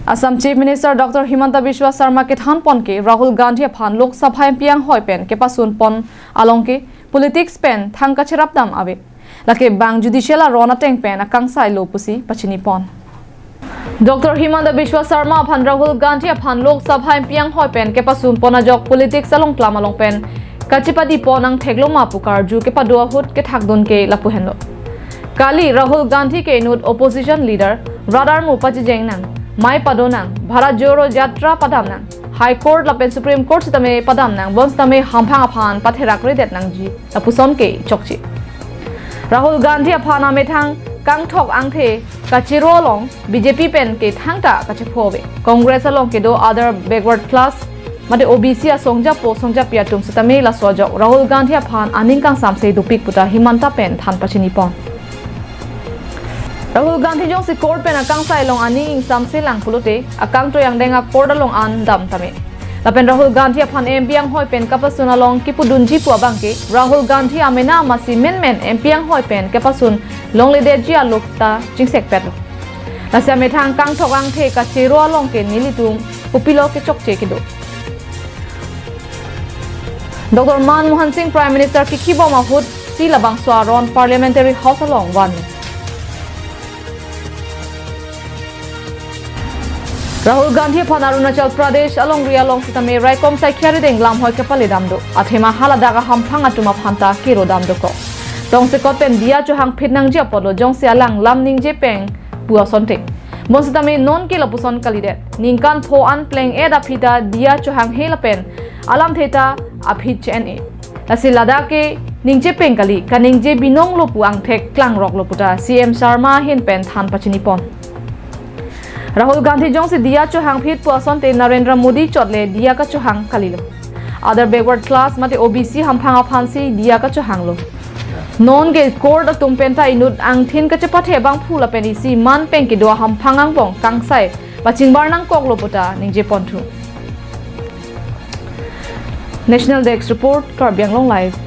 Assam Chief Minister Dr. Himanta Biswa Sarma ke than pon ke Rahul Gandhi phan Lok Sabha piang hoi pen ke pasun pon along ke politics pen thang ka cherap dam ave lake bang judicial a rona teng pen akang sai lo pusi pachini pon Dr. Himanta Biswa Sarma phan Rahul Gandhi phan Lok Sabha piang hoi pen ke pasun pon ajok politics along klam along pen kachipadi pon ang theglo ma pukar ju ke padua hut ke thakdon ke lapu henlo Kali Rahul Gandhi ke nut opposition leader Radar mu pachijeng nang Mai padonang Bharat Joro Jatra padamnang High Court lapen Supreme Court sitame padamnang bons tame hampang aphan patherak redet nang ji lapuson ke chokchi Rahul Gandhi aphana methang kang thok angthe kachiro long BJP pen ke thangta kachephobe Congress along ke do other backward class mate OBC a songja pia tum sitame la sojok Rahul Gandhi aphan aning kang samse dupik puta Himanta pen than pachini pon Rahul Gandhi jong si court pen akang sai long ani ing samse lang pulute akang to yang denga court along an dam tame lapen Rahul Gandhi aphan MPang hoi pen kapasun along kipudunji pu abangke Rahul Gandhi amena masi men MPang hoi pen kapasun long le de ji alokta jingsek petlo lasya methang kang thokang the ka chero along ke nilitung upilo ke chokche kido Dr. Manmohan Singh Prime Minister ki khiboma hut si labang swaron Parliamentary House along one Rahul Gandhi phan Arunachal Pradesh along rialong sitame raikom sai khari deng lam hoi kapale damdo athema haladaga hamphang atuma phanta kiro damdo ko tong se koten dia chu hang phitnang je polo jong se alang lam ning je peng bua sonte monsitame non ke lapuson kalide ningkan tho an pleng eda phita dia chu hang helapen alam theta aphit chen e lasi ladake ningje peng kali kaningje binong lo puang thek klang rok lo puta CM Sharma hin pen than pachini pon Rahul Gandhi jong se dia chu hang phit puason te Narendra Modi chotle dia ka chu hang kalilo other backward class mate OBC hamphanga phansi dia ka chu hang lo non ge court atum penta inut ang thin ka chapathe bang phula peni si man peng ki do hamphangang bong kangsai pachingbar nang kok lo puta ningje ponthu National Desk report Karbyang Long Live